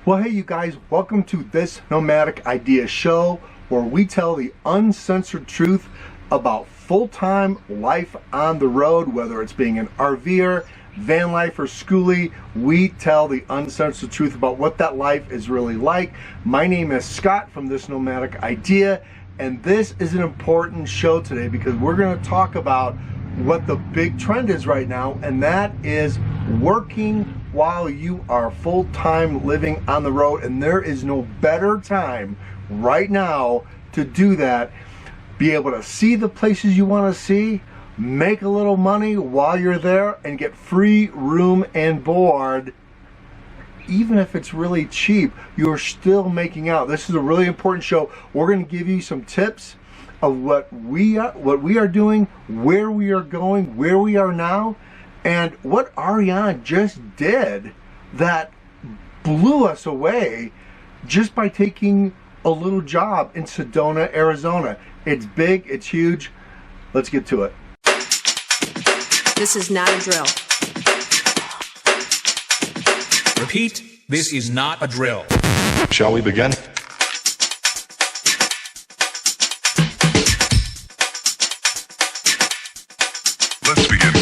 Well, hey you guys, welcome to This Nomadic Idea Show, where we tell the uncensored truth about full-time life on the road, whether it's being an RV'er, VanLifer, schoolie. We tell the uncensored truth about what that life is really like. My name is Scott from This Nomadic Idea, and this is an important show today because we're going to talk about what the big trend is right now, and that is working while you are full-time living on the road. And there is no better time right now to do that. Be able to see the places you want to see, make a little money while you're there, and get free room and board. Even if it's really cheap, you're still making out. This is a really important show. We're going to give you some tips of what we are doing, where we are going, where we are now, and what Ariane just did that blew us away just by taking a little job in Sedona, Arizona. It's big, it's huge. Let's get to it. This is not a drill. Repeat, this is not a drill. Shall we begin? Let's begin.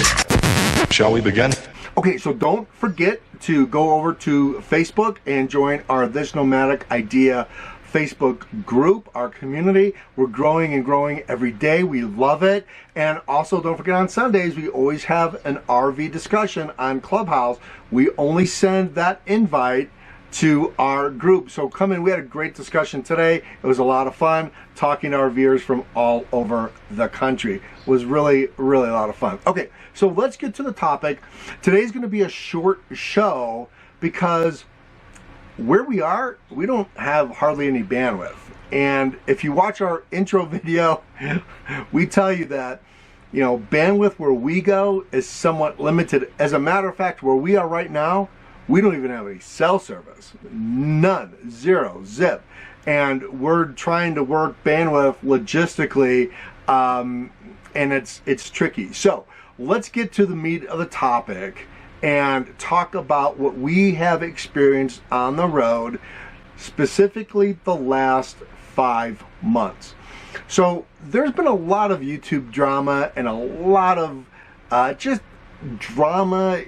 Shall we begin? Okay, so don't forget to go over to Facebook and join our This Nomadic Idea Facebook group, our community. We're growing and growing every day. We love it. And also don't forget, on Sundays we always have an RV discussion on Clubhouse. We only send that invite to our group. So come in. We had a great discussion today. It was a lot of fun talking to RV'ers from all over the country. It was really a lot of fun. Okay, so let's get to the topic. Today's going to be a short show because where we are, we don't have hardly any bandwidth. And if you watch our intro video, we tell you that, you know, bandwidth where we go is somewhat limited. As a matter of fact, where we are right now, we don't even have any cell service. None. Zero. Zip. And we're trying to work bandwidth logistically, and it's tricky. So let's get to the meat of the topic and talk about what we have experienced on the road, specifically the last 5 months. So there's been a lot of YouTube drama and a lot of just drama,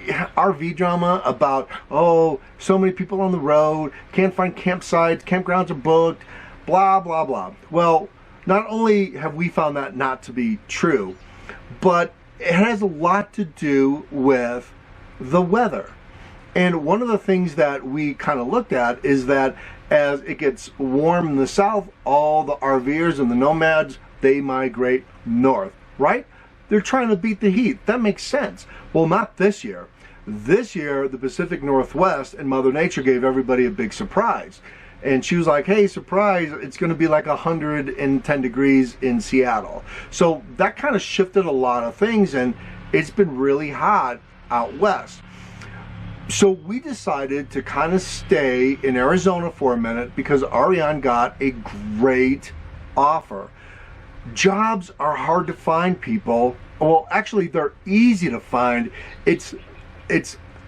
RV drama about, oh, so many people on the road, can't find campsites, campgrounds are booked, blah, blah, blah. Well, not only have we found that not to be true, but it has a lot to do with the weather. And one of the things that we kind of looked at is that as it gets warm in the south, all the RV'ers and the nomads, they migrate north, right? They're trying to beat the heat. That makes sense. Well, not this year. This year, the Pacific Northwest and Mother Nature gave everybody a big surprise. And she was like, hey, surprise, it's going to be like 110 degrees in Seattle. So that kind of shifted a lot of things, and it's been really hot out west. So we decided to kind of stay in Arizona for a minute because Ariane got a great offer. Jobs are hard to find, people. Well, actually, they're easy to find. It's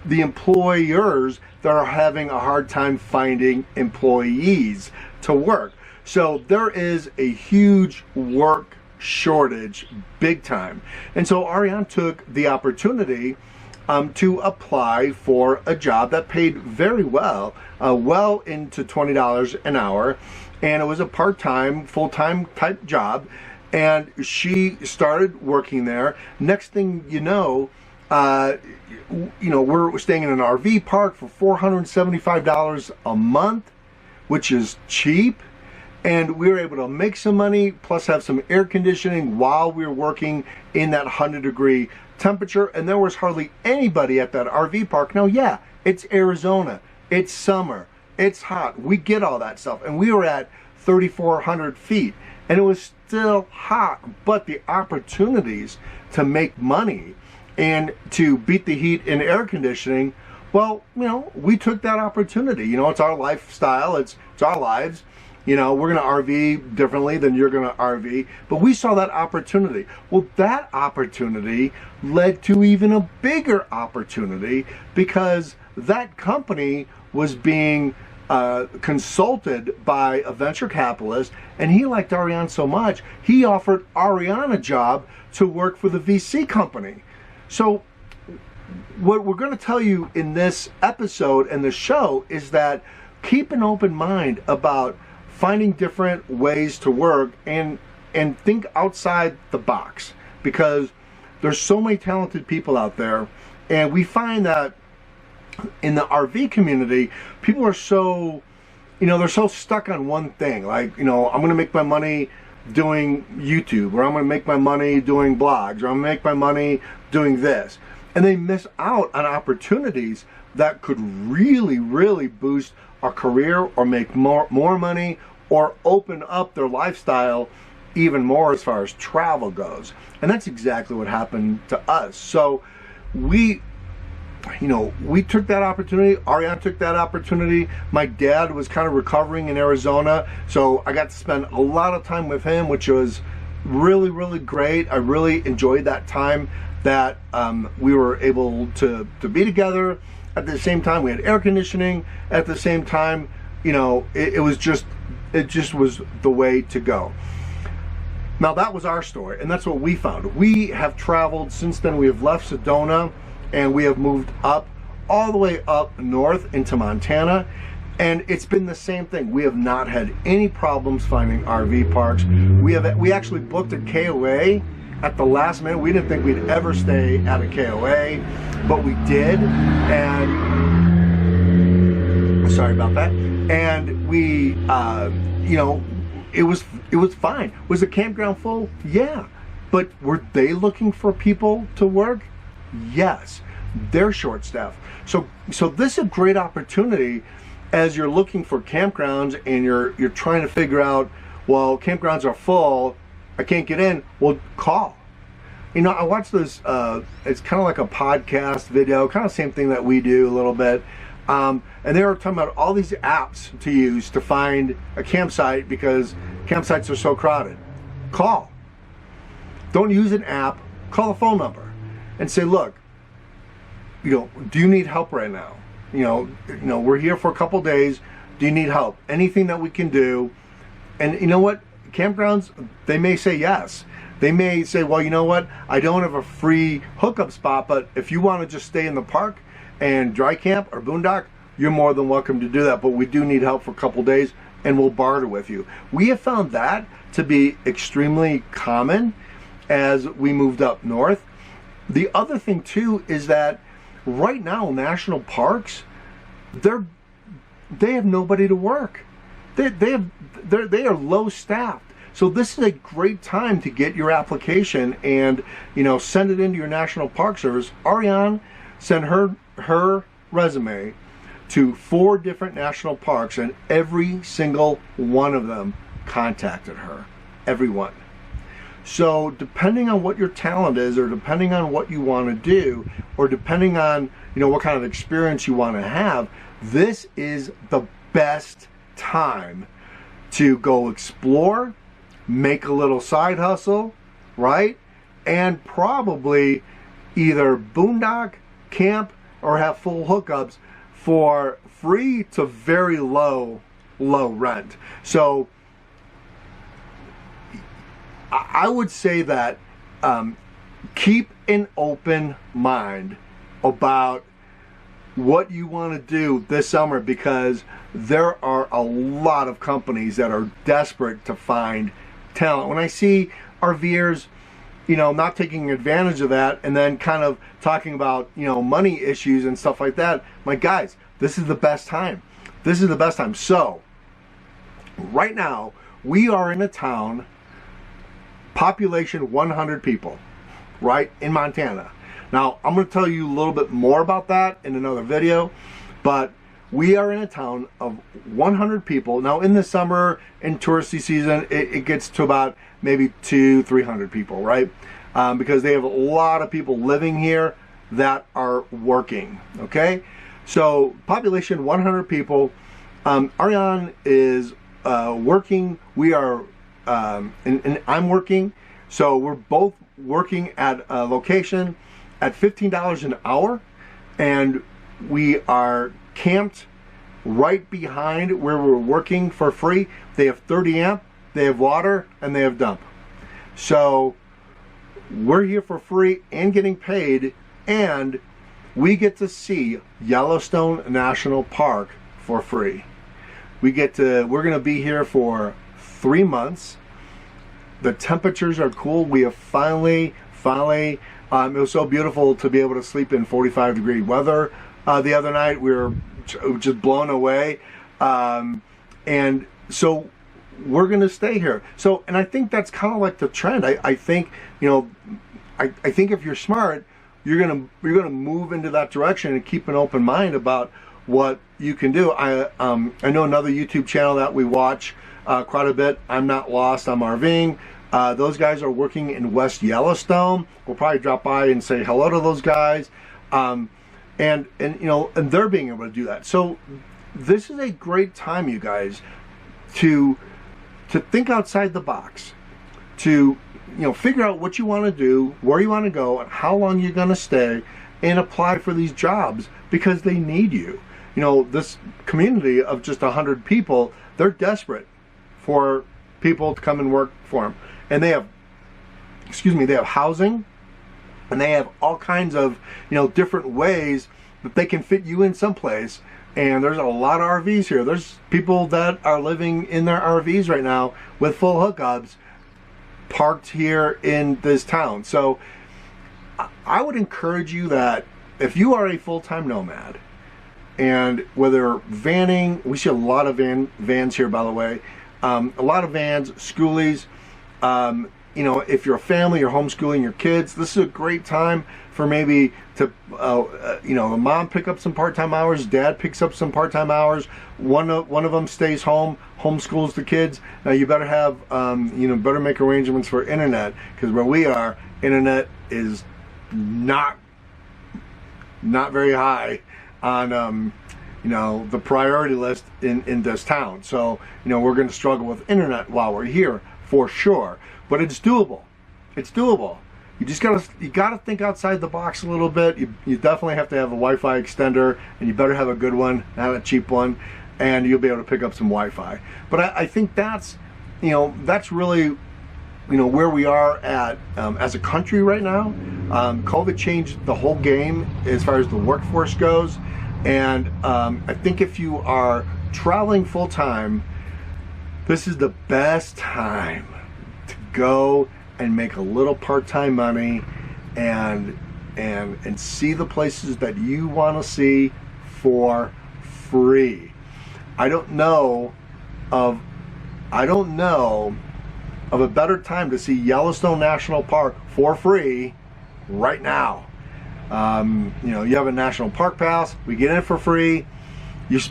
the employers that are having a hard time finding employees to work. So there is a huge work shortage, big time. And so Ariane took the opportunity to apply for a job that paid very well, well into $20 an hour. And it was a part-time, full-time type job. And she started working there. Next thing you know, we're staying in an RV park for $475 a month, which is cheap. And we were able to make some money, plus have some air conditioning while we were working in that 100-degree temperature. And there was hardly anybody at that RV park. Now, yeah, it's Arizona. It's summer. It's hot. We get all that stuff. And we were at 3,400 feet. And it was still hot. But the opportunities to make money and to beat the heat in air conditioning, well, you know, we took that opportunity. You know, it's our lifestyle. It's our lives. You know, we're going to RV differently than you're going to RV, but we saw that opportunity. Well, that opportunity led to even a bigger opportunity because that company was being consulted by a venture capitalist, and he liked Ariane so much, he offered Ariane a job to work for the VC company. So what we're going to tell you in this episode and the show is that keep an open mind about finding different ways to work and think outside the box, because there's so many talented people out there, and we find that in the RV community, people are so, they're so stuck on one thing. Like, I'm going to make my money doing YouTube, or I'm going to make my money doing blogs, or I'm going to make my money doing this. And they miss out on opportunities that could really, really boost our career or make more money or open up their lifestyle even more as far as travel goes. And that's exactly what happened to us. So we took that opportunity. Ariane took that opportunity. My dad was kind of recovering in Arizona, so I got to spend a lot of time with him, which was really, really great. I really enjoyed that time that we were able to be together. At the same time, we had air conditioning. At the same time, it just was the way to go. Now, that was our story, and that's what we found. We have traveled since then. We have left Sedona, and we have moved up, all the way up north into Montana, and it's been the same thing. We have not had any problems finding RV parks. We actually booked a KOA at the last minute. We didn't think we'd ever stay at a KOA, but we did, and sorry about that. And we, it was fine. Was the campground full? Yeah. But were they looking for people to work? Yes. They're short-staffed. So this is a great opportunity as you're looking for campgrounds and you're trying to figure out, well, campgrounds are full, I can't get in. Well, call. I watched this, it's kind of like a podcast video, kind of same thing that we do a little bit. And they were talking about all these apps to use to find a campsite because campsites are so crowded. Call. Don't use an app. Call the phone number and say, look, do you need help right now? We're here for a couple days. Do you need help? Anything that we can do? And you know what? Campgrounds, they may say yes. They may say, well, you know what? I don't have a free hookup spot, but if you want to just stay in the park and dry camp or boondock, you're more than welcome to do that. But we do need help for a couple days, and we'll barter with you. We have found that to be extremely common as we moved up north. The other thing too is that right now national parks, they have nobody to work. They are low staffed. So this is a great time to get your application and send it into your National Park Service. Ariane sent her resume to 4 different national parks, and every single one of them contacted her. Everyone. So depending on what your talent is, or depending on what you want to do, or depending on what kind of experience you want to have, this is the best time to go explore, make a little side hustle, right? And probably either boondock, camp, or have full hookups for free to very low rent. So I would say that keep an open mind about what you want to do this summer, because there are a lot of companies that are desperate to find talent. When I see RV'ers, not taking advantage of that and then kind of talking about, money issues and stuff like that, my guys, this is the best time. This is the best time. So right now we are in a town, population 100 people, right, in Montana. Now, I'm going to tell you a little bit more about that in another video, but we are in a town of 100 people. Now, in the summer, in touristy season, it gets to about maybe 200-300 people, right? Because they have a lot of people living here that are working, okay? So, population 100 people. Ariane is working. We are, and I'm working. So, we're both working at a location at $15 an hour, and we are camped right behind where we're working for free. They have 30 amp, they have water, and they have dump. So we're here for free and getting paid, and we get to see Yellowstone National Park for free. We're going to be here for 3 months. The temperatures are cool. We have finally, it was so beautiful to be able to sleep in 45-degree weather the other night. We were just blown away. And so we're going to stay here. So, and I think that's kind of like the trend. I think, I think if you're smart, you're going to move into that direction and keep an open mind about what you can do. I know another YouTube channel that we watch quite a bit. I'm Not Lost, I'm RVing. Those guys are working in West Yellowstone. We'll probably drop by and say hello to those guys. And they're being able to do that. So this is a great time, you guys, to think outside the box, to figure out what you want to do, where you want to go, and how long you're going to stay, and apply for these jobs because they need you. This community of just 100 people, they're desperate for people to come and work for them. And they have housing, and they have all kinds of, different ways that they can fit you in someplace. And there's a lot of RVs here. There's people that are living in their RVs right now with full hookups parked here in this town. So I would encourage you that if you are a full-time nomad, and whether vanning, we see a lot of vans here, by the way, a lot of vans, schoolies, if you're a family, you're homeschooling your kids, this is a great time for maybe to, the mom pick up some part-time hours, dad picks up some part-time hours, one of them stays home, homeschools the kids. Now you better have, better make arrangements for internet, because where we are, internet is not very high on, the priority list in this town. So, we're going to struggle with internet while we're here for sure, but it's doable. It's doable. You gotta think outside the box a little bit. You definitely have to have a Wi-Fi extender, and you better have a good one, not a cheap one, and you'll be able to pick up some Wi-Fi. But I think that's really, where we are at as a country right now. COVID changed the whole game as far as the workforce goes, and I think if you are traveling full time, this is the best time to go and make a little part-time money and see the places that you want to see for free. I don't know of a better time to see Yellowstone National Park for free right now. You have a national park pass, we get in for free. We're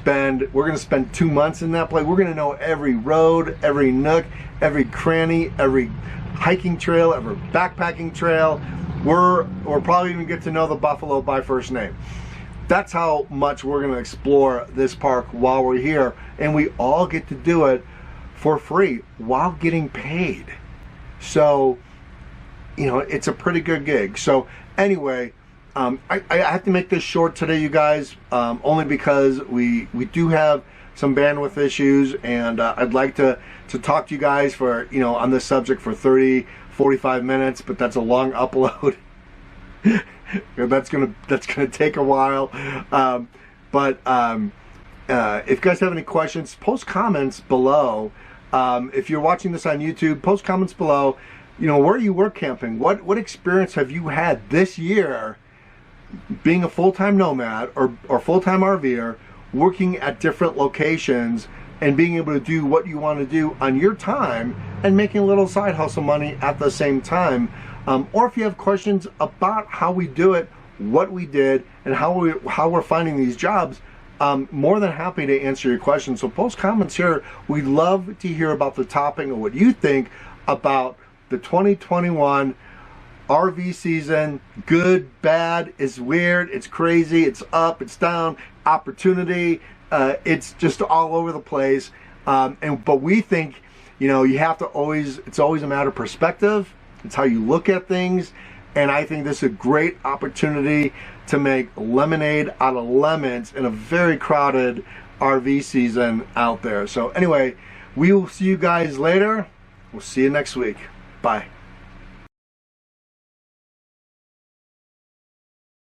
going to spend 2 months in that place. We're going to know every road, every nook, every cranny, every hiking trail, every backpacking trail. We're probably even get to know the buffalo by first name. That's how much we're going to explore this park while we're here, and we all get to do it for free while getting paid. So, it's a pretty good gig. So anyway, I have to make this short today, you guys, only because we do have some bandwidth issues, and I'd like to talk to you guys for, on this subject for 30-45 minutes, but that's a long upload. that's gonna take a while. But if you guys have any questions, post comments below. If you're watching this on YouTube, post comments below. Where you work camping, what experience have you had this year being a full-time nomad or full-time RV'er, working at different locations and being able to do what you want to do on your time and making a little side hustle money at the same time. Or if you have questions about how we do it, what we did, and how we're finding these jobs, more than happy to answer your questions. So post comments here. We'd love to hear about the topic and what you think about the 2021 RV season. Good, bad, it's weird, it's crazy, it's up, it's down, opportunity, it's just all over the place. But we think, you have to it's always a matter of perspective. It's how you look at things. And I think this is a great opportunity to make lemonade out of lemons in a very crowded RV season out there. So anyway, we will see you guys later. We'll see you next week. Bye.